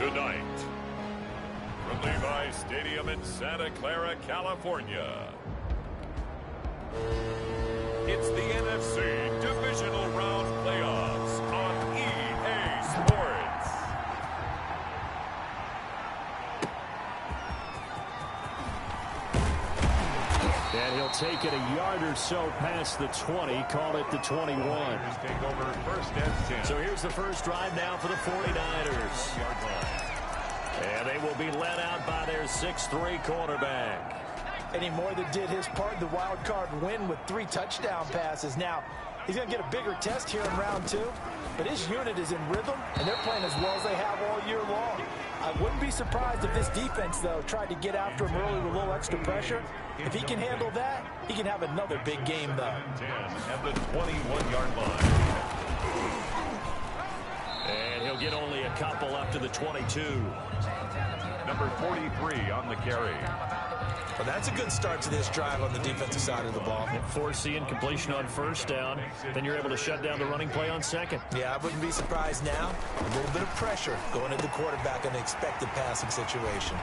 Tonight, from Levi Stadium in Santa Clara, California, it's the NFC Divisional Round Playoffs on EA Sports. And he'll take it a yard or so past the 20, call it the 21. Take over first and 10. So here's the first drive now for the 49ers. And they will be led out by their 6'3" quarterback. Any more than did his part in the wild card win with 3 touchdown passes. Now, he's going to get a bigger test here in round 2, but his unit is in rhythm, and they're playing as well as they have all year long. I wouldn't be surprised if this defense, though, tried to get after him early with a little extra pressure. If he can handle that, he can have another big game, though. 10 at the 21-yard line. And he'll get only a couple up to the 22. Number 43 on the carry. Well, that's a good start to this drive on the defensive side of the ball. Force incompletion on first down. Then you're able to shut down the running play on second. Yeah, I wouldn't be surprised now. A little bit of pressure going at the quarterback in an expected passing situation.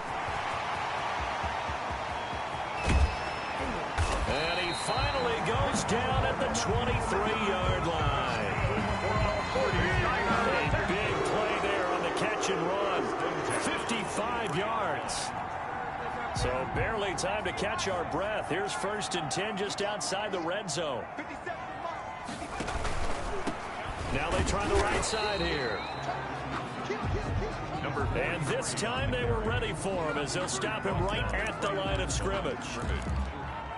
And he finally goes down at the 23-yard line. A big play there on the catch and run. 55 yards. So barely time to catch our breath. Here's first and 10 just outside the red zone. Now they try the right side here. And this time they were ready for him as they'll stop him right at the line of scrimmage.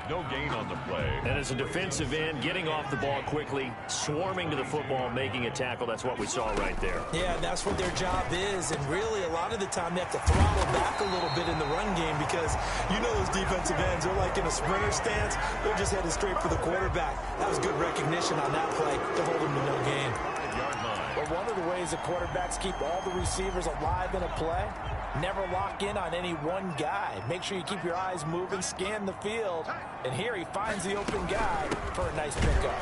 No gain on the play. And as a defensive end, getting off the ball quickly, swarming to the football, making a tackle, that's what we saw right there. Yeah, that's what their job is. And really, a lot of the time, they have to throttle back a little bit in the run game because you know those defensive ends, they're like in a sprinter stance. They're just headed straight for the quarterback. That was good recognition on that play to hold him to no gain. But one of the ways the quarterbacks keep all the receivers alive in a play, never lock in on any one guy. Make sure you keep your eyes moving, scan the field. And here he finds the open guy for a nice pickup.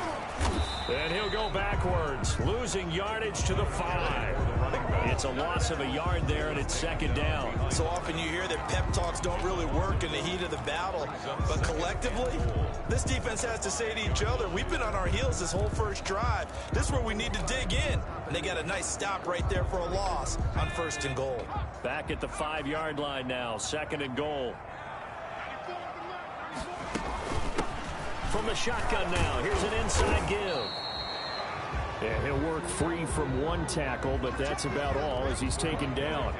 And he'll go backwards, losing yardage to the 5. It's a loss of a yard there, and it's second down. So often you hear that pep talks don't really work in the heat of the battle. But collectively, this defense has to say to each other, we've been on our heels this whole first drive. This is where we need to dig in. And they got a nice stop right there for a loss on first and goal. Back at the 5-yard line now, second and goal. From the shotgun now, here's an inside give. And he'll work free from one tackle, but that's about all as he's taken down.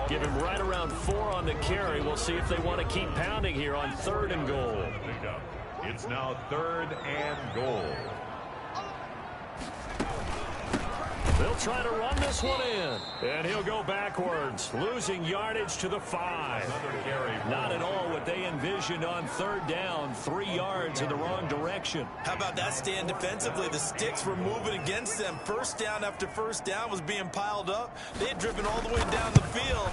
Give him right around 4 on the carry. We'll see if they want to keep pounding here on third and goal. It's now third and goal. They'll try to run this one in. And he'll go backwards, losing yardage to the 5. Not at all what they envisioned on third down. 3 yards in the wrong direction. How about that stand defensively? The sticks were moving against them. First down after first down was being piled up. They had driven all the way down the field.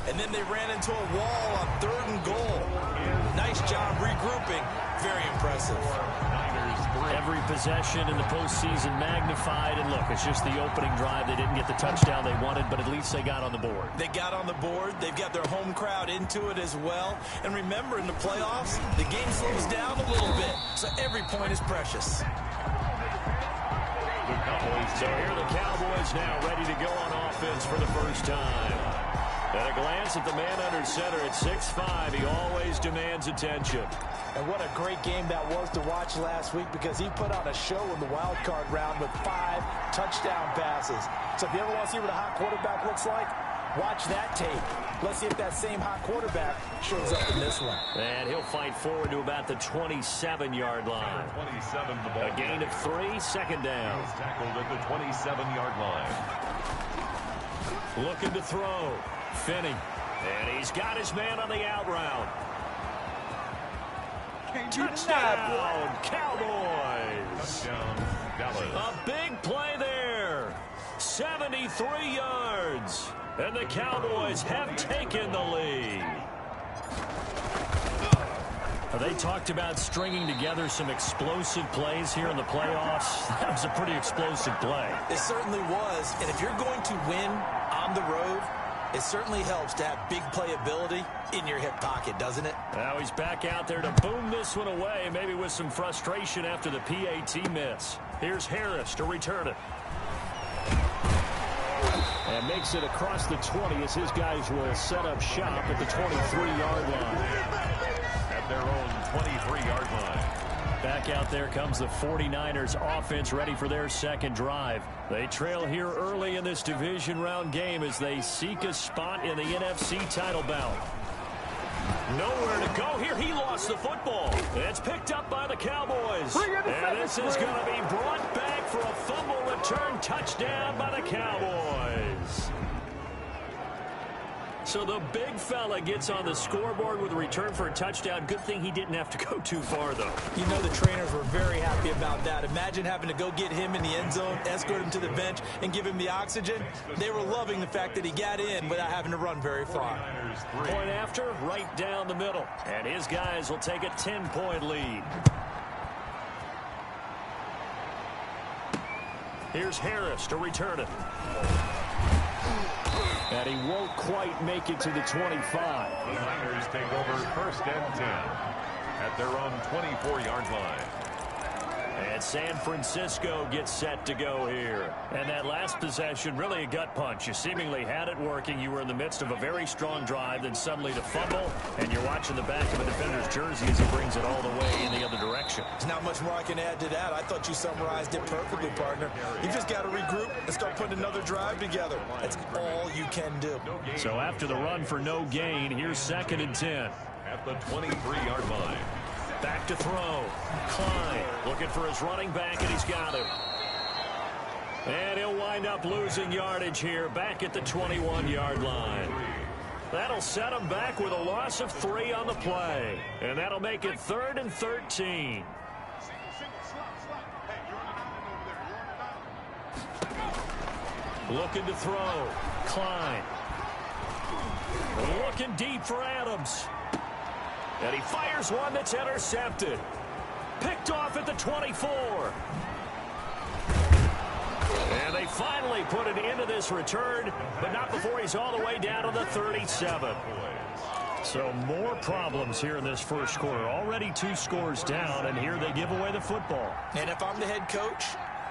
And then they ran into a wall on third and goal. Nice job regrouping. Very impressive. Every possession in the postseason magnified. And look, it's just the opening drive. They didn't get the touchdown they wanted, but at least they got on the board. They got on the board. They've got their home crowd into it as well. And remember, in the playoffs, the game slows down a little bit. So every point is precious. So here are the Cowboys now ready to go on offense for the first time. At a glance at the man under center at 6'5", he always demands attention. And what a great game that was to watch last week because he put on a show in the wild card round with 5 touchdown passes. So if you ever want to see what a hot quarterback looks like, watch that tape. Let's see if that same hot quarterback shows up in this one. And he'll fight forward to about the 27-yard line. 27, the ball. A gain of 3, second down. He's tackled at the 27-yard line. Looking to throw. Finney. And he's got his man on the out route. Touchdown, Cowboys. Touchdown, Dallas. A big play there. 73 yards. And the Cowboys have taken the lead. They talked about stringing together some explosive plays here in the playoffs. That was a pretty explosive play. It certainly was. And if you're going to win on the road, It certainly helps to have big playability in your hip pocket, doesn't it? Now he's back out there to boom this one away, maybe with some frustration after the PAT miss. Here's Harris to return it. And makes it across the 20 as his guys will set up shop at the 23-yard line. At their own 23-yard line. Back out there comes the 49ers offense ready for their second drive. They trail here early in this division round game as they seek a spot in the NFC title bout. Nowhere to go here. He lost the football. It's picked up by the Cowboys. And this is going to be brought back for a fumble return touchdown by the Cowboys. So the big fella gets on the scoreboard with a return for a touchdown. Good thing he didn't have to go too far, though. You know the trainers were very happy about that. Imagine having to go get him in the end zone, escort him to the bench, and give him the oxygen. They were loving the fact that he got in without having to run very far. Point after, right down the middle. And his guys will take a 10-point lead. Here's Harris to return it. And he won't quite make it to the 25. The Niners take over 1st and 10 at their own 24-yard line. And San Francisco gets set to go here. And that last possession, really a gut punch. You seemingly had it working. You were in the midst of a very strong drive, then suddenly to fumble, and you're watching the back of a defender's jersey as he brings it all the way in the other direction. There's not much more I can add to that. I thought you summarized it perfectly, partner. You just got to regroup and start putting another drive together. That's all you can do. So after the run for no gain, here's 2nd and 10. At the 23-yard line. Back to throw. Klein looking for his running back, and he's got him. And he'll wind up losing yardage here back at the 21-yard line. That'll set him back with a loss of 3 on the play. And that'll make it 3rd and 13. Looking to throw. Klein. Looking deep for Adams. And he fires one that's intercepted. Picked off at the 24. And they finally put it into this return, but not before he's all the way down to the 37. So more problems here in this first quarter. Already 2 scores down, and here they give away the football. And if I'm the head coach,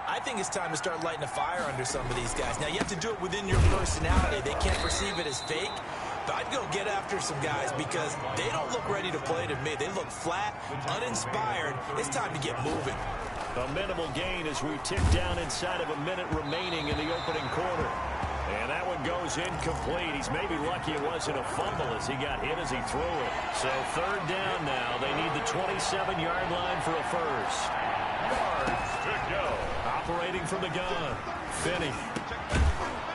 I think it's time to start lighting a fire under some of these guys. Now, you have to do it within your personality. They can't perceive it as fake. But I'd go get after some guys because they don't look ready to play to me. They look flat, uninspired. It's time to get moving. A minimal gain as we tick down inside of a minute remaining in the opening quarter. And that one goes incomplete. He's maybe lucky it wasn't a fumble as he got hit as he threw it. So 3rd down now. They need the 27-yard line for a first. Yards to go. Operating from the gun. Finney.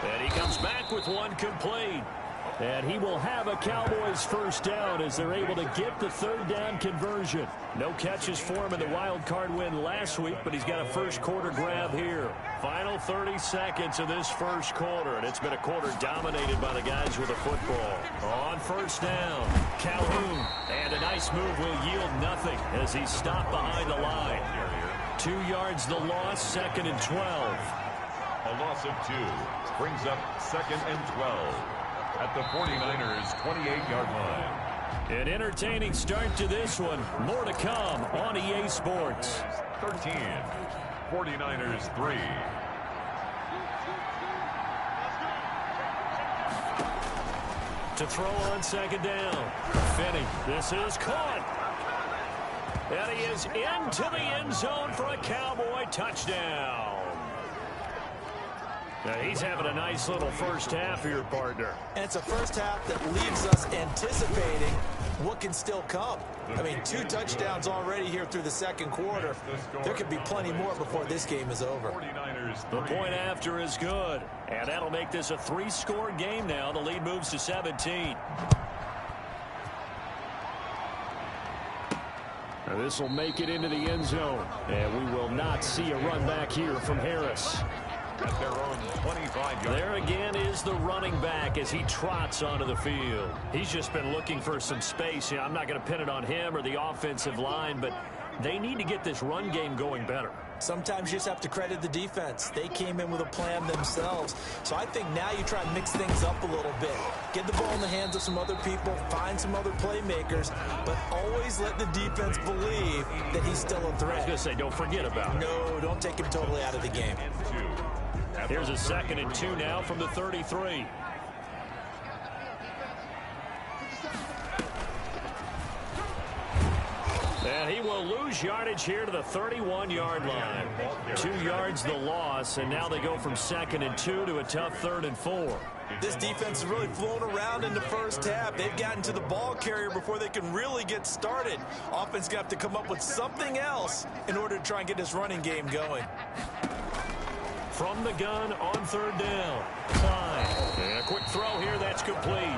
And he comes back with one complete. And he will have a Cowboys first down as they're able to get the 3rd down conversion. No catches for him in the wild card win last week, but he's got a first quarter grab here. Final 30 seconds of this first quarter, and it's been a quarter dominated by the guys with the football. On 1st down, Calhoun. And a nice move will yield nothing as he's stopped behind the line. 2 yards the loss, 2nd and 12. A loss of 2 brings up 2nd and 12. At the 49ers' 28-yard line. An entertaining start to this one. More to come on EA Sports. 13. 49ers 3. To throw on 2nd down. Finney. This is caught. And he is into the end zone for a Cowboy touchdown. Now he's having a nice little first half here, partner. And it's a first half that leaves us anticipating what can still come. I mean, 2 touchdowns already here through the second quarter. There could be plenty more before this game is over. The point after is good. And that'll make this a 3-score game now. The lead moves to 17. Now this will make it into the end zone. And we will not see a run back here from Harris. At their own 25-yard. There again is the running back as he trots onto the field. He's just been looking for some space. You know, I'm not going to pin it on him or the offensive line, but they need to get this run game going better. Sometimes you just have to credit the defense. They came in with a plan themselves. So I think now you try and mix things up a little bit. Get the ball in the hands of some other people, find some other playmakers, but always let the defense believe that he's still a threat. I was going to say, don't forget about it. No, don't take him totally out of the game. Here's a 2nd and 2 now from the 33. And he will lose yardage here to the 31-yard line. 2 yards the loss, and now they go from 2nd and 2 to a tough 3rd and 4. This defense has really flown around in the first half. They've gotten to the ball carrier before they can really get started. Offense going to have to come up with something else in order to try and get this running game going. From the gun on 3rd down. Klein. And a quick throw here. That's complete.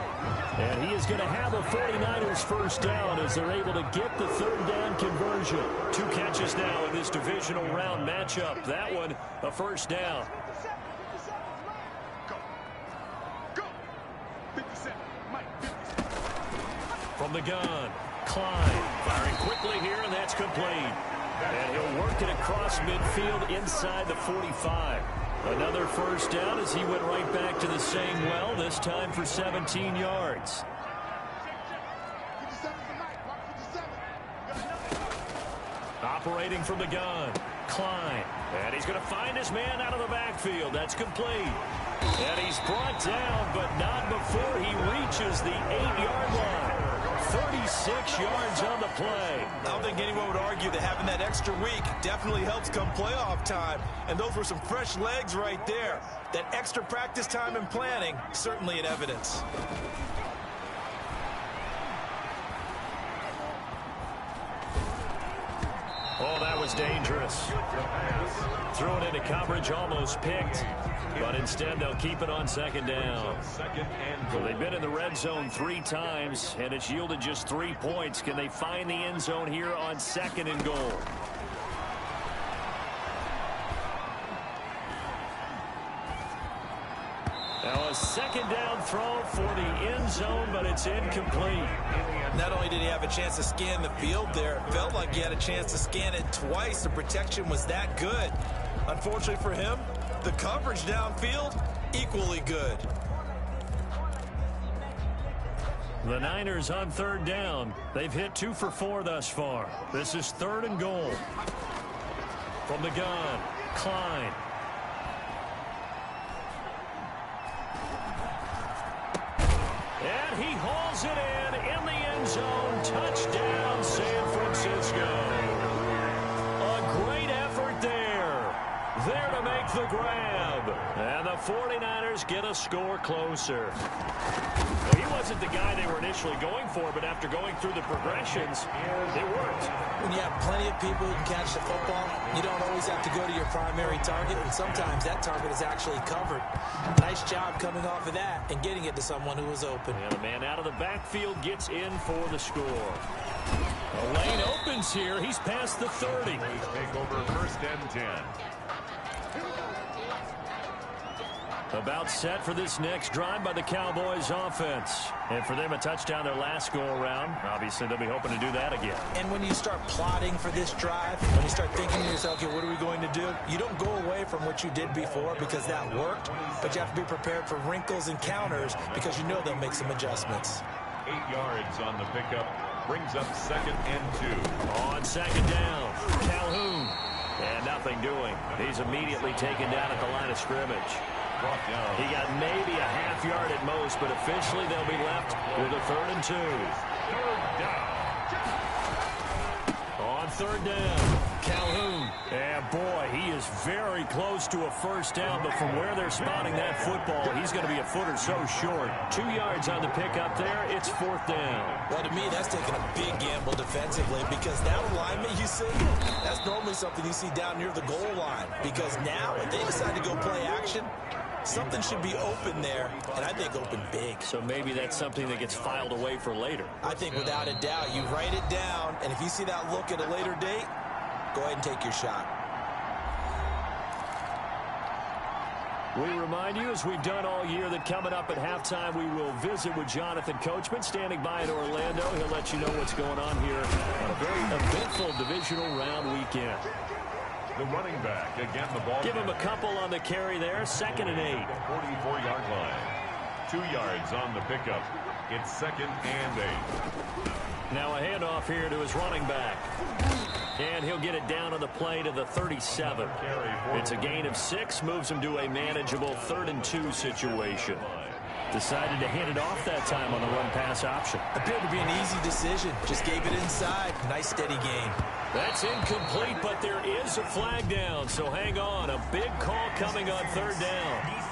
And he is going to have a 49ers first down as they're able to get the 3rd down conversion. 2 catches now in this divisional round matchup. That one, a first down. From the gun, Klein firing quickly here, and that's complete. And he'll work it across midfield inside the 45. Another first down as he went right back to the same well, this time for 17 yards. Operating from the gun, Klein. And he's going to find his man out of the backfield. That's complete. And he's brought down, but not before he reaches the 8-yard line. 36 yards on the play. I don't think anyone would argue that having that extra week definitely helps come playoff time. And those were some fresh legs right there. That extra practice time and planning, certainly in evidence. Oh, that was dangerous. Thrown into coverage, almost picked. But instead, they'll keep it on 2nd down. So they've been in the red zone 3 times, and it's yielded just 3 points. Can they find the end zone here on 2nd and goal? Now a 2nd down throw for the end zone, but it's incomplete. Not only did he have a chance to scan the field there, it felt like he had a chance to scan it twice. The protection was that good. Unfortunately for him, the coverage downfield, equally good. The Niners on 3rd down. They've hit 2 for 4 thus far. This is 3rd and goal. From the gun, Klein. And he hauls it in the end zone. Touchdown, San Francisco. A great effort there. There to make the grab. And the 49ers get a score closer. Well, he wasn't the guy they were initially going for, but after going through the progressions, it worked. When you have plenty of people who can catch the football, you don't always have to go to your primary target, and sometimes that target is actually covered. Nice job coming off of that and getting it to someone who was open. And the man out of the backfield gets in for the score. The lane opens here. He's past the 30. Take over 1st and 10. About set for this next drive by the Cowboys offense. And for them, a touchdown their last go-around. Obviously, they'll be hoping to do that again. And when you start plotting for this drive, when you start thinking to yourself, okay, what are we going to do? You don't go away from what you did before because that worked, but you have to be prepared for wrinkles and counters because you know they'll make some adjustments. 8 yards on the pickup. Brings up 2nd and 2. On 2nd down, Calhoun. And nothing doing. He's immediately taken down at the line of scrimmage. He got maybe a half yard at most, but officially they'll be left with a 3rd and 2. 3rd down. On 3rd down, Calhoun. And boy, he is very close to a first down, but from where they're spotting that football, he's going to be a foot or so short. 2 yards on the pickup there. It's 4th down. Well, to me, that's taking a big gamble defensively because that alignment you see, that's normally something you see down near the goal line. Because now, if they decide to go play action, something should be open there, and I think open big. So maybe that's something that gets filed away for later. I think without a doubt, you write it down, and if you see that look at a later date, go ahead and take your shot. We remind you, as we've done all year, that coming up at halftime, we will visit with Jonathan Coachman, standing by in Orlando. He'll let you know what's going on here on a very eventful divisional round weekend. The running back, again, the ball. Give him a couple on the carry there, 2nd and 8. 44-yard line. 2 yards on the pickup. It's 2nd and 8. Now a handoff here to his running back. And he'll get it down on the play to the 37. It's a gain of 6, moves him to a manageable 3rd and 2 situation. Decided to hand it off that time on the run-pass option. Appeared to be an easy decision. Just gave it inside. Nice steady gain. That's incomplete, but there is a flag down, so hang on. A big call coming on 3rd down.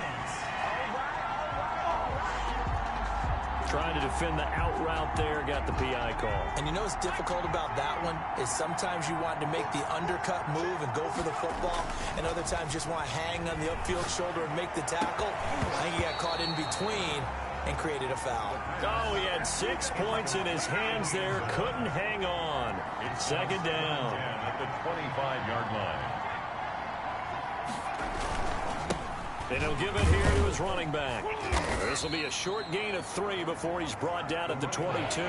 Trying to defend the out route there, got the PI call. And you know what's difficult about that one is sometimes you want to make the undercut move and go for the football, and other times just want to hang on the upfield shoulder and make the tackle. I think he got caught in between and created a foul. Oh, he had 6 points in his hands there, couldn't hang on. It's 2nd down. At the 25-yard line. And he'll give it here to his running back. This will be a short gain of 3 before he's brought down at the 22.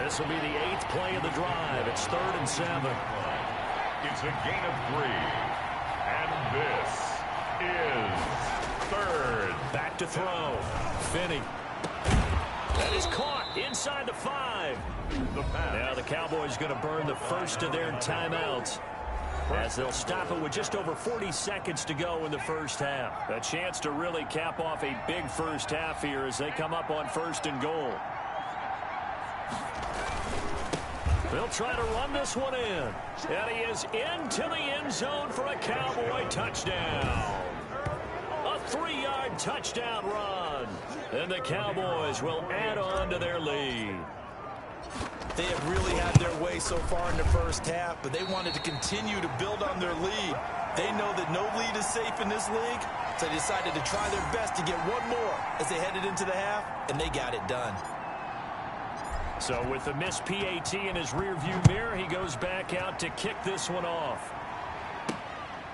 This will be the 8th play of the drive. It's 3rd and 7. It's a gain of 3. And this is 3rd. Back to throw. Finney. That is caught inside the 5. Now the Cowboys going to burn the first of their timeouts, as they'll stop it with just over 40 seconds to go in the first half. A chance to really cap off a big first half here as they come up on 1st and goal. They'll try to run this one in. And he is into the end zone for a Cowboy touchdown. A 3-yard touchdown run. And the Cowboys will add on to their lead. They have really had their way so far in the first half, but they wanted to continue to build on their lead. They know that no lead is safe in this league, so they decided to try their best to get one more as they headed into the half, and they got it done. So with the missed PAT in his rearview mirror, he goes back out to kick this one off.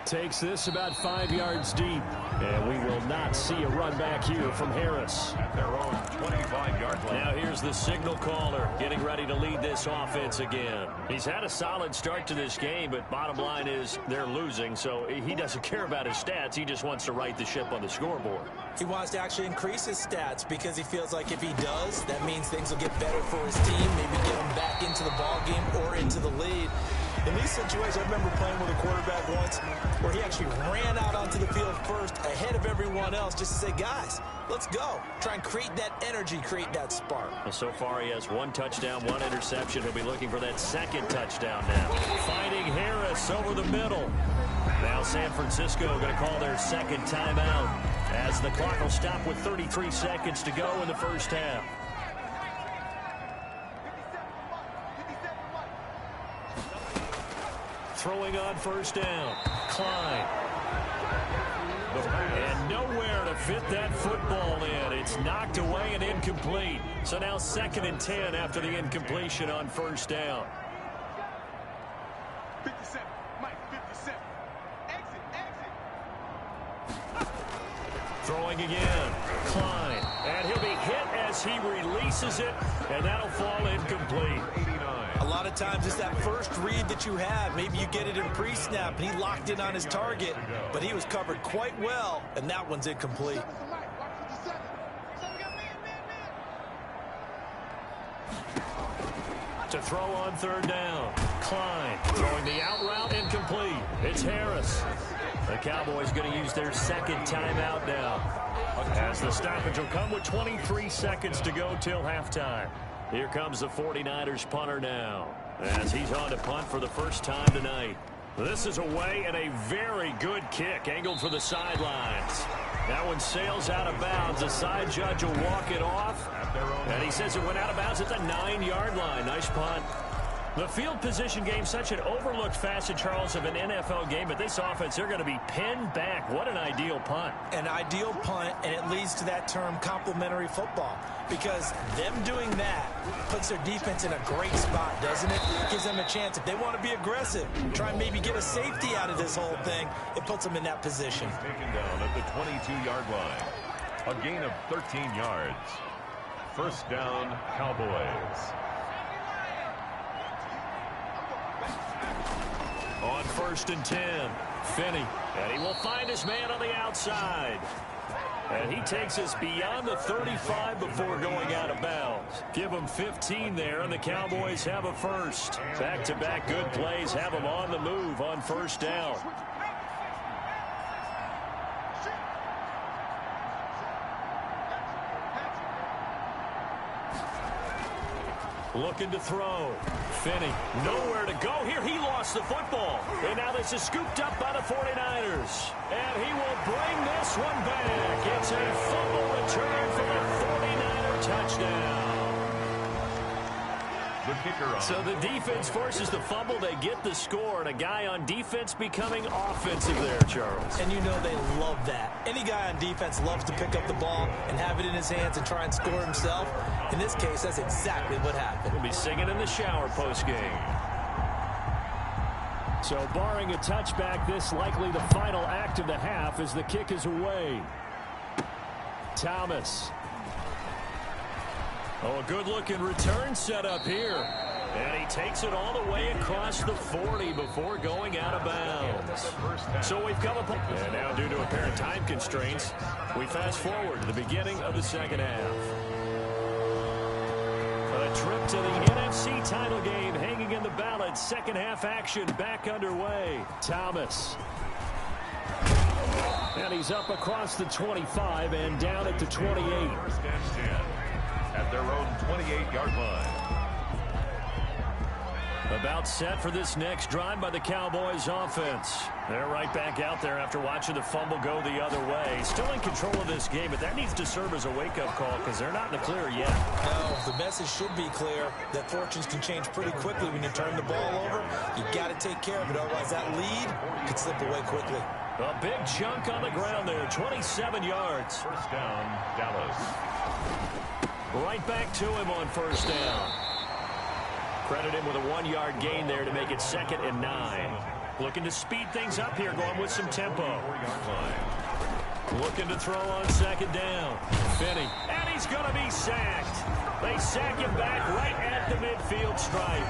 Takes this about 5 yards deep. And we will not see a run back here from Harris. At their own 25-yard line. Now here's the signal caller getting ready to lead this offense again. He's had a solid start to this game, but bottom line is they're losing, so he doesn't care about his stats. He just wants to right the ship on the scoreboard. He wants to actually increase his stats because he feels like if he does, that means things will get better for his team, maybe get him back into the ball game or into the lead. In these situations, I remember playing with a quarterback once where he actually ran out onto the field first ahead of everyone else just to say, guys, let's go. Try and create that energy, create that spark. Well, so far he has 1 touchdown, 1 interception. He'll be looking for that 2nd touchdown now. Finding Harris over the middle. Now San Francisco going to call their 2nd timeout as the clock will stop with 33 seconds to go in the first half. Throwing on 1st down. Klein. And nowhere to fit that football in. It's knocked away and incomplete. So now 2nd and 10 after the incompletion on 1st down. 57. Mike, 57. Exit. Throwing again. Klein. And he'll be hit as he releases it. And that'll fall incomplete. A lot of times it's that first read that you have. Maybe you get it in pre-snap, and he locked in on his target, but he was covered quite well, and that one's incomplete. To throw on 3rd down. Klein throwing the out route, incomplete. It's Harris. The Cowboys going to use their 2nd timeout now, as the stoppage will come with 23 seconds to go till halftime. Here comes the 49ers punter now, as he's on to punt for the first time tonight. This is away and a very good kick, angled for the sidelines. That one sails out of bounds. The side judge will walk it off, and he says it went out of bounds at the 9-yard line. Nice punt. The field position game, such an overlooked facet, Charles, of an NFL game, but this offense, they're going to be pinned back. What an ideal punt. An ideal punt, and it leads to that term complementary football, because them doing that puts their defense in a great spot, doesn't it? Gives them a chance. If they want to be aggressive, try and maybe get a safety out of this whole thing, it puts them in that position. Taken down at the 22-yard line. A gain of 13 yards. First down, Cowboys. On 1st and 10, Finney, and he will find his man on the outside. And he takes us beyond the 35 before going out of bounds. Give him 15 there, and the Cowboys have a first. Back-to-back good plays have them on the move on 1st down. Looking to throw. Finney, nowhere to go here. He lost the football. And now this is scooped up by the 49ers. And he will bring this one back. It's a fumble return for the 49er touchdown. The kicker on. So the defense forces the fumble. They get the score. And a guy on defense becoming offensive there, Charles. And you know they love that. Any guy on defense loves to pick up the ball and have it in his hands and try and score himself. In this case, that's exactly what happened. We'll be singing in the shower post-game. So barring a touchback, this likely the final act of the half as the kick is away. Thomas. Oh, a good-looking return set up here. And he takes it all the way across the 40 before going out of bounds. So we've come up. And now due to apparent time constraints, we fast forward to the beginning of the second half. A trip to the NFC title game hanging in the balance. Second half action back underway. Thomas. And he's up across the 25 and down at the 28. First and 10 at their own 28-yard line. About set for this next drive by the Cowboys offense. They're right back out there after watching the fumble go the other way. Still in control of this game, but that needs to serve as a wake-up call because they're not in the clear yet. No, the message should be clear that fortunes can change pretty quickly when you turn the ball over. You got to take care of it, otherwise that lead could slip away quickly. A big chunk on the ground there, 27 yards. First down, Dallas. Right back to him on 1st down. Credit him with a 1-yard gain there to make it 2nd and 9. Looking to speed things up here, going with some tempo. 4-yard line. Looking to throw on 2nd down. Finney, and he's going to be sacked. They sack him back right at the midfield stripe.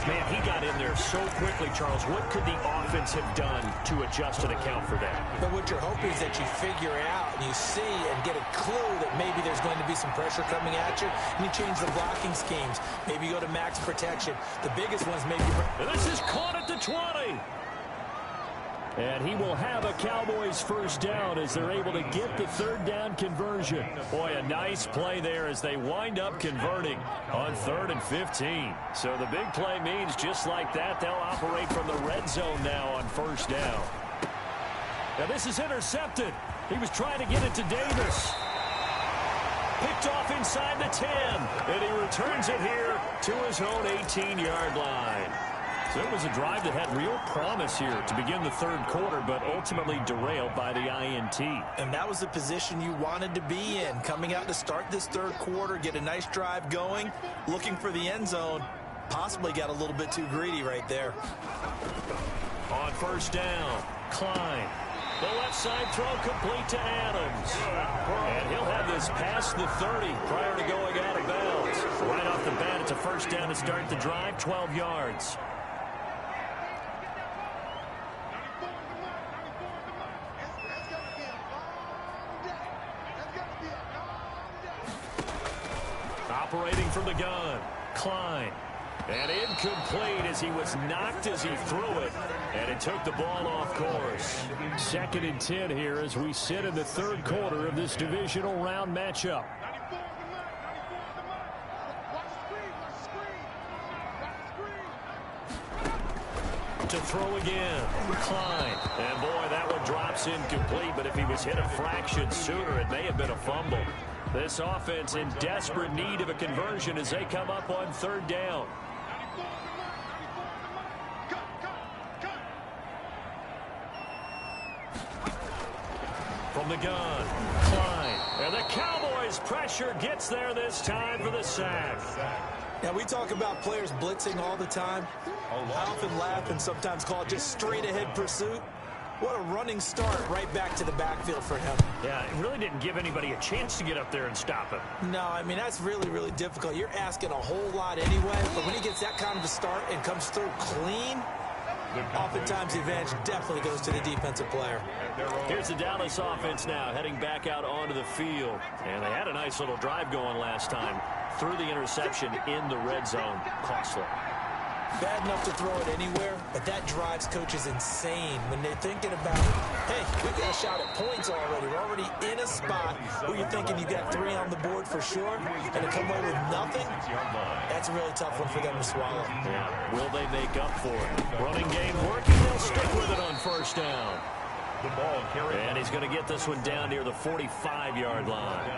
Man, he got in there so quickly, Charles. What could the offense have done to adjust and account for that? But what you're hoping is that you figure out and you see and get a clue that maybe there's going to be some pressure coming at you, and you change the blocking schemes. Maybe you go to max protection. The biggest ones maybe... And this is caught at the 20. And he will have a Cowboys first down as they're able to get the 3rd down conversion. Boy, a nice play there as they wind up converting on 3rd and 15. So the big play means just like that, they'll operate from the red zone now on 1st down. Now this is intercepted. He was trying to get it to Davis. Picked off inside the 10. And he returns it here to his own 18-yard line. So it was a drive that had real promise here to begin the 3rd quarter, but ultimately derailed by the INT. And that was the position you wanted to be in, coming out to start this 3rd quarter, get a nice drive going, looking for the end zone. Possibly got a little bit too greedy right there. On 1st down, Klein. The left side throw complete to Adams. And he'll have this past the 30 prior to going out of bounds. Right off the bat, it's a 1st down to start the drive, 12 yards. Operating from the gun, Klein. And incomplete as he was knocked as he threw it. And it took the ball off course. 2nd and 10 here as we sit in the 3rd quarter of this divisional round matchup. To throw again, Klein. And boy, that one drops incomplete. But if he was hit a fraction sooner, it may have been a fumble. This offense in desperate need of a conversion as they come up on 3rd down. From the gun, Klein. And the Cowboys' pressure gets there this time for the sack. Now, we talk about players blitzing all the time. I often laugh and sometimes call it just straight-ahead pursuit. What a running start right back to the backfield for him. Yeah, it really didn't give anybody a chance to get up there and stop him. No, I mean, that's really, really difficult. You're asking a whole lot anyway, but when he gets that kind of a start and comes through clean, oftentimes the advantage definitely goes to the defensive player. Here's the Dallas offense now heading back out onto the field. And they had a nice little drive going last time. Through the interception in the red zone. Costly. Bad enough to throw it anywhere, but that drives coaches insane when they're thinking about, hey, we've got a shot at points already. We're already in a spot where you're thinking you've got 3 on the board for sure, and to come away with nothing, that's a really tough one for them to swallow. Yeah. Will they make up for it? Running game working. They'll stick with it on first down. And he's going to get this one down near the 45-yard line.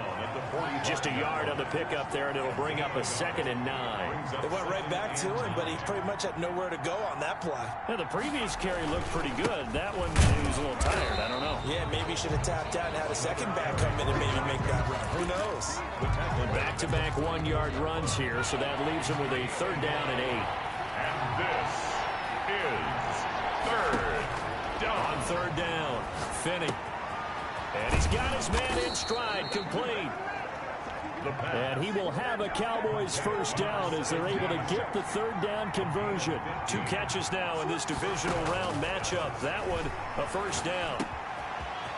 Just a yard on the pickup there, and it'll bring up a 2nd and 9. They went right back to him, but he pretty much had nowhere to go on that play. Yeah, the previous carry looked pretty good. That one, he was a little tired. I don't know. Yeah, maybe he should have tapped out and had a second back come in and maybe make that run. Who knows? Back-to-back 1-yard runs here, so that leaves him with a 3rd down and 8. And this is 3rd down. On 3rd down, Finney. And he's got his man in stride, complete. And he will have a Cowboys first down as they're able to get the 3rd down conversion. 2 catches now in this divisional round matchup. That one, a first down.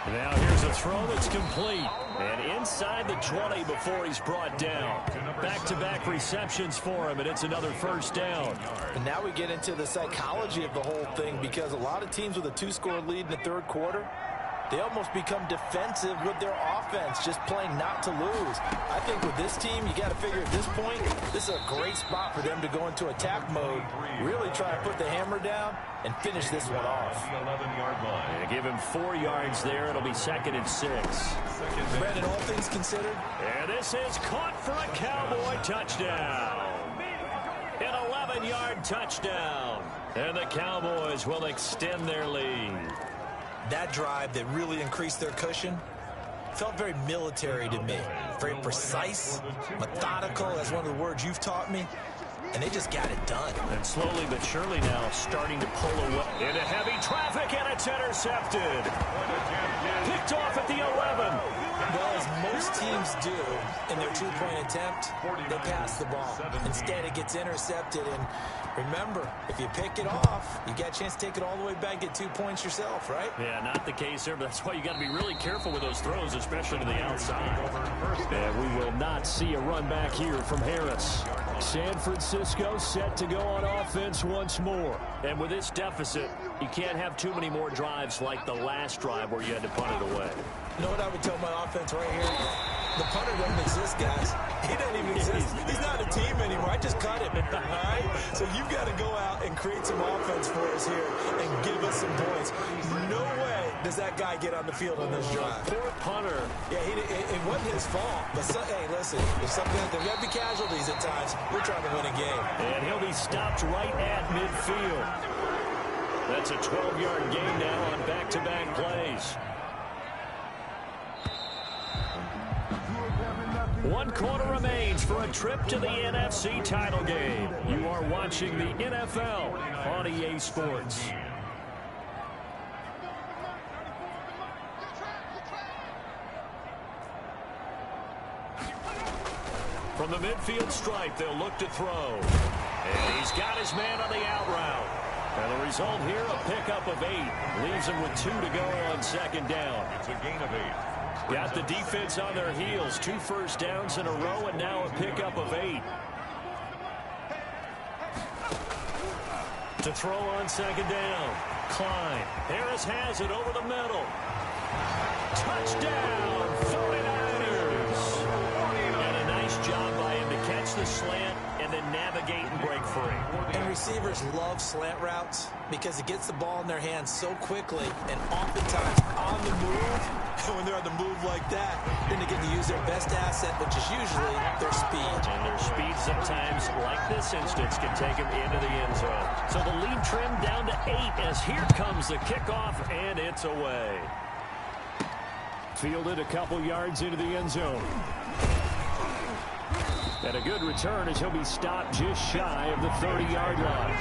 Now here's a throw that's complete. And inside the 20 before he's brought down. Back-to-back receptions for him, and it's another first down. And now we get into the psychology of the whole thing, because a lot of teams with a 2-score lead in the 3rd quarter, they almost become defensive with their offense, just playing not to lose. I think with this team, you got to figure at this point, this is a great spot for them to go into attack mode, really try to put the hammer down and finish this one off. And give him 4 yards there. It'll be 2nd and 6. Brandon, all things considered. And this is caught for a Cowboy touchdown. An 11-yard touchdown. And the Cowboys will extend their lead. That drive that really increased their cushion felt very military to me. Very precise, methodical, as one of the words you've taught me. And they just got it done. And slowly but surely now starting to pull away into heavy traffic, and it's intercepted. Picked off at the 11. Well, as most teams do in their 2-point attempt, they pass the ball. Instead, it gets intercepted. And remember, if you pick it off, you got a chance to take it all the way back, get 2 points yourself, right? Yeah, not the case there, but that's why you got to be really careful with those throws, especially to the outside. And we will not see a run back here from Harris. San Francisco set to go on offense once more. And with this deficit, you can't have too many more drives like the last drive where you had to punt it away. You know what I would tell my offense right here? The punter doesn't exist, guys. He doesn't even exist. He's not a team anymore. I just cut him, all right? So you've got to go out and create some offense for us here and give us some points. No way does that guy get on the field on this drive. Poor punter. Yeah, it wasn't his fault. But, hey, listen, if something, there got to be casualties at times. We're trying to win a game. And he'll be stopped right at midfield. That's a 12-yard gain now on back-to-back plays. 1 quarter remains for a trip to the NFC title game. You are watching the NFL on EA Sports. From the midfield stripe, they'll look to throw. And he's got his man on the out route. And the result here, a pickup of 8. Leaves him with 2 to go on 2nd down. It's a gain of 8. Got the defense on their heels. 2 first downs in a row, and now a pickup of 8. To throw on 2nd down. Klein. Harris has it over the middle. Touchdown, 49ers. And a nice job by him to catch the slant and then navigate and break free. And receivers love slant routes because it gets the ball in their hands so quickly and oftentimes on the move. And when they're on the move like that, then they get to use their best asset, which is usually their speed. And their speed sometimes, like this instance, can take them into the end zone. So the lead trimmed down to 8 as here comes the kickoff, and it's away. Fielded a couple yards into the end zone. And a good return as he'll be stopped just shy of the 30-yard line.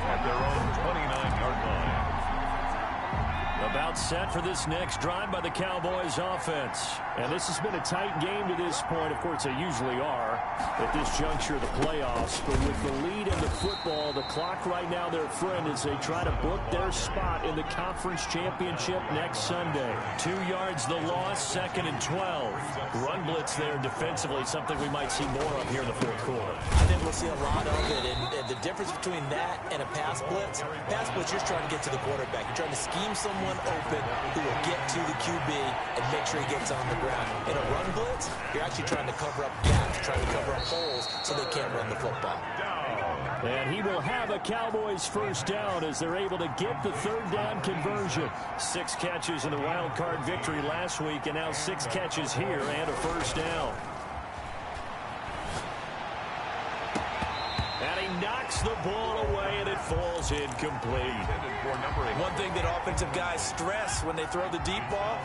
At their own 29-yard line. About set for this next drive by the Cowboys offense. And this has been a tight game to this point. Of course, they usually are at this juncture of the playoffs. But with the lead in the football, the clock right now their friend as they try to book their spot in the conference championship next Sunday. 2 yards the loss, 2nd and 12. Run blitz there defensively, something we might see more of here in the fourth quarter. I think we'll see a lot of it. And the difference between that and a pass blitz, you're trying to get to the quarterback. You're trying to scheme someone open who will get to the QB and make sure he gets on the ground. In a run blitz, you're actually trying to cover up gaps, trying to cover up holes so they can't run the football. And he will have a Cowboys first down as they're able to get the third down conversion. 6 catches in the wild card victory last week, and now 6 catches here and a first down. And he knocks the ball away, and it falls incomplete. One thing that offensive guys stress when they throw the deep ball,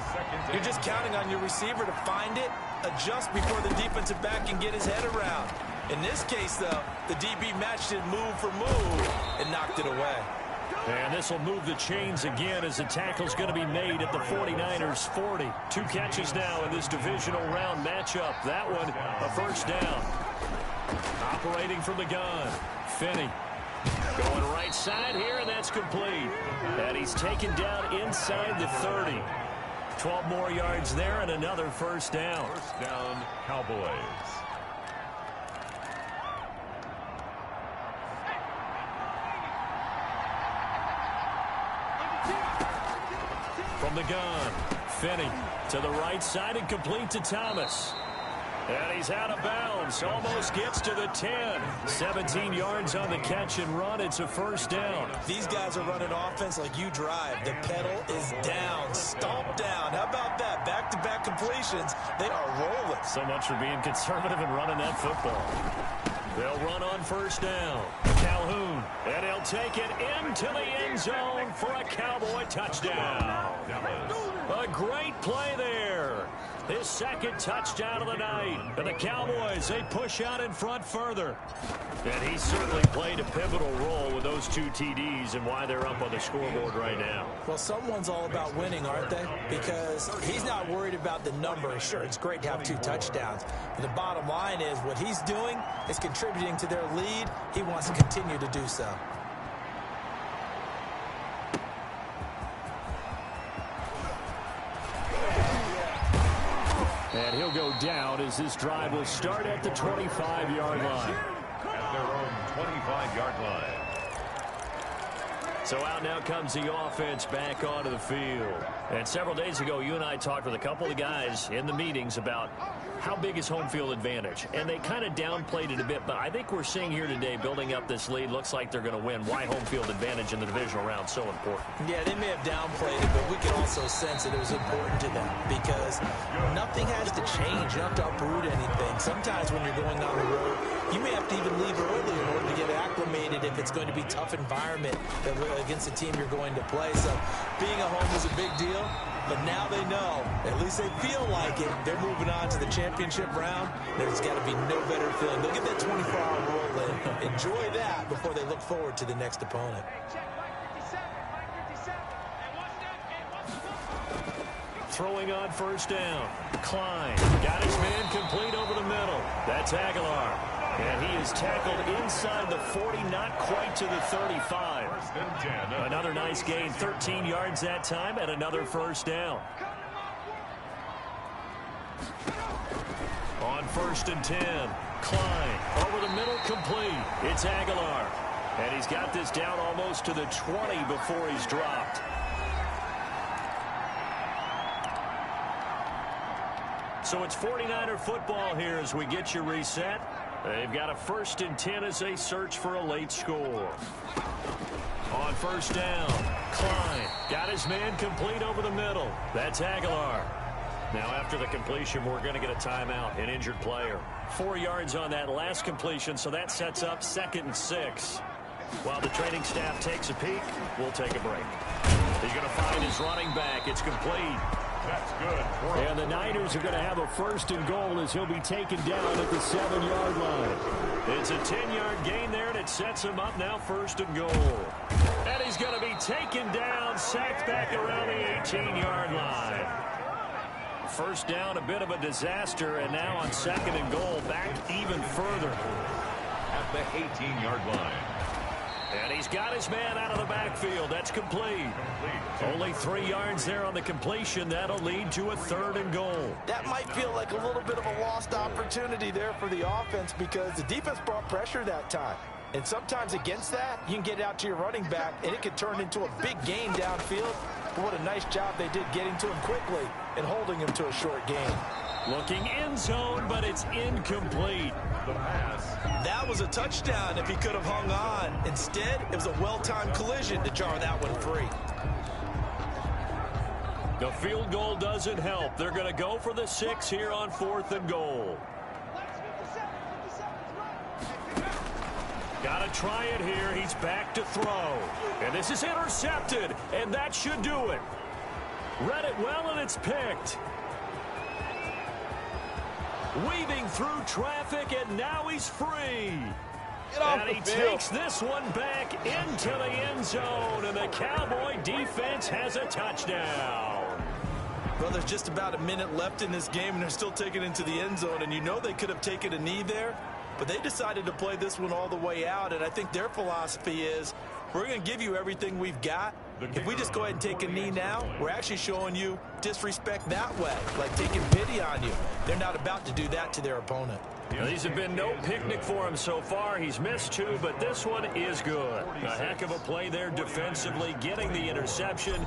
you're just counting on your receiver to find it, adjust before the defensive back can get his head around. In this case, though, the DB matched it move for move and knocked it away. And this will move the chains again as the tackle's going to be made at the 49ers 40. 2 catches now in this divisional round matchup. That one, a first down. Operating from the gun, Finney. Going right side here, and that's complete. And he's taken down inside the 30. 12 more yards there and another first down. First down, Cowboys. From the gun, Finney to the right side and complete to Thomas. And he's out of bounds, almost gets to the 10. 17 yards on the catch and run. It's a first down. These guys are running offense like you drive. The pedal is down, stomp down. How about that? Back-to-back completions. They are rolling. So much for being conservative and running that football. They'll run on first down. Calhoun, and he'll take it into the end zone for a Cowboy touchdown. A great play there. His second touchdown of the night. And the Cowboys, they push out in front further. And he certainly played a pivotal role with those 2 TDs and why they're up on the scoreboard right now. Well, someone's all about winning, aren't they? Because he's not worried about the number. Sure, it's great to have 2 touchdowns. But the bottom line is what he's doing is contributing to their lead. He wants to continue to do so. And he'll go down as this drive will start at the 25-yard line. At their own 25-yard line. So out now comes the offense back onto the field. And several days ago, you and I talked with a couple of guys in the meetings about how big is home field advantage. And they kind of downplayed it a bit, but I think we're seeing here today, building up this lead, looks like they're going to win. Why home field advantage in the divisional round so important? Yeah, they may have downplayed it, but we can also sense that it was important to them because nothing has to change. You don't have to uproot anything. Sometimes when you're going on the road, you may have to even leave early in order to get acclimated if it's going to be a tough environment against the team you're going to play. So being at home is a big deal, but now they know, at least they feel like it, they're moving on to the championship round. There's got to be no better feeling. They'll get that 24-hour roll in. Enjoy that before they look forward to the next opponent. Throwing on first down. Klein got his man complete over the middle. That's Aguilar. And he is tackled inside the 40, not quite to the 35. Another nice gain, 13 yards that time, and another first down. On 1st and 10, Klein over the middle, complete. It's Aguilar. And he's got this down almost to the 20 before he's dropped. So it's 49er football here as we get you reset. They've got a 1st and 10 as they search for a late score. On first down, Klein got his man complete over the middle. That's Aguilar. Now after the completion, we're going to get a timeout, an injured player. 4 yards on that last completion, so that sets up 2nd and 6. While the training staff takes a peek, we'll take a break. He's going to find his running back. It's complete. That's good. And the Niners are going to have a 1st and goal as he'll be taken down at the 7-yard line. It's a 10-yard gain there, and it sets him up now 1st and goal. And he's going to be taken down, sacked back around the 18-yard line. 1st down, a bit of a disaster, and now on 2nd and goal, back even further. At the 18-yard line. And he's got his man out of the backfield. That's complete. Only 3 yards there on the completion. That'll lead to a 3rd and goal. That might feel like a little bit of a lost opportunity there for the offense because the defense brought pressure that time. And sometimes against that, you can get it out to your running back, and it could turn into a big gain downfield. But what a nice job they did getting to him quickly and holding him to a short gain. Looking end zone, but it's incomplete. The pass. That was a touchdown if he could have hung on. Instead, it was a well-timed collision to jar that one free. The field goal doesn't help. They're going to go for the 6 here on 4th and goal. Got to try it here. He's back to throw. And this is intercepted, and that should do it. Read it well, and it's picked. Weaving through traffic, and now he's free. And he takes this one back into the end zone, and the Cowboy defense has a touchdown. Well, there's just about a minute left in this game, and they're still taking it into the end zone, and you know they could have taken a knee there, but they decided to play this one all the way out, and I think their philosophy is we're going to give you everything we've got. If we just go ahead and take a knee now, we're actually showing you disrespect that way, like taking pity on you. They're not about to do that to their opponent. Well, these have been no picnic for him so far. He's missed 2, but this one is good. A heck of a play there defensively, getting the interception,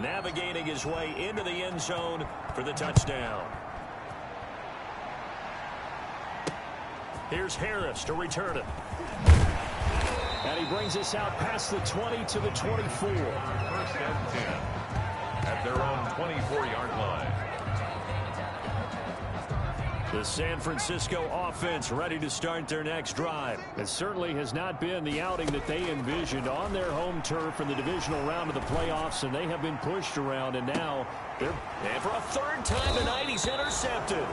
navigating his way into the end zone for the touchdown. Here's Harris to return it. And he brings us out past the 20 to the 24. 1st and 10. At their own 24-yard line. The San Francisco offense ready to start their next drive. It certainly has not been the outing that they envisioned on their home turf in the divisional round of the playoffs, and they have been pushed around, and now they're... And for a 3rd time tonight, he's intercepted.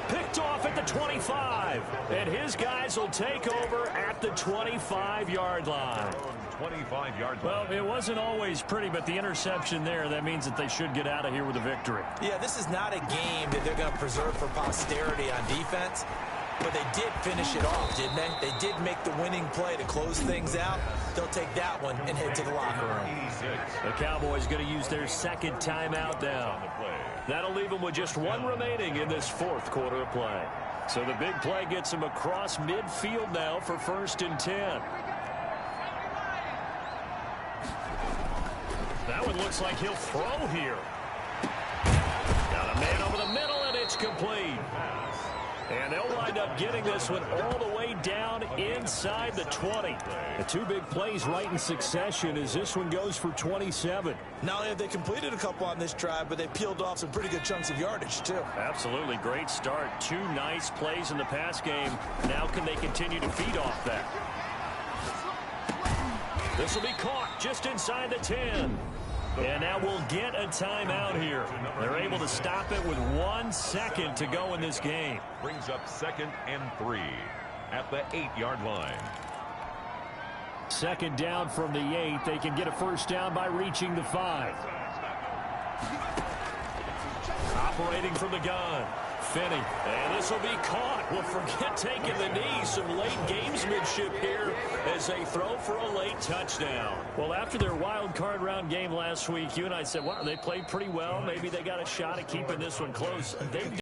Picked off at the 25, and his guys will take over at the 25-yard line. 25-yard line. Well, it wasn't always pretty, but the interception there, that means that they should get out of here with a victory. Yeah, this is not a game that they're going to preserve for posterity on defense, but they did finish it off, didn't they? They did make the winning play to close things out. They'll take that one and head to the locker room. The Cowboys going to use their 2nd timeout now. That'll leave them with just 1 remaining in this 4th quarter of play. So the big play gets them across midfield now for 1st and 10. That one looks like he'll throw here. Got a man over the middle, and it's complete. And they'll wind up getting this one all the way down inside the 20. The 2 big plays right in succession as this one goes for 27. Not only have they completed a couple on this drive, but they peeled off some pretty good chunks of yardage, too. Absolutely. Great start. 2 nice plays in the pass game. Now can they continue to feed off that? This will be caught just inside the 10. And now we'll get a timeout here. They're able to stop it with 1 second to go in this game. Brings up 2nd and 3 at the 8-yard line. 2nd down from the 8. They can get a 1st down by reaching the 5. Operating from the gun. Finney. And this will be caught. Well, forget taking the knee. Some late gamesmanship here as they throw for a late touchdown. Well, after their wild card round game last week, you and I said, well, they played pretty well. Maybe they got a shot at keeping this one close. They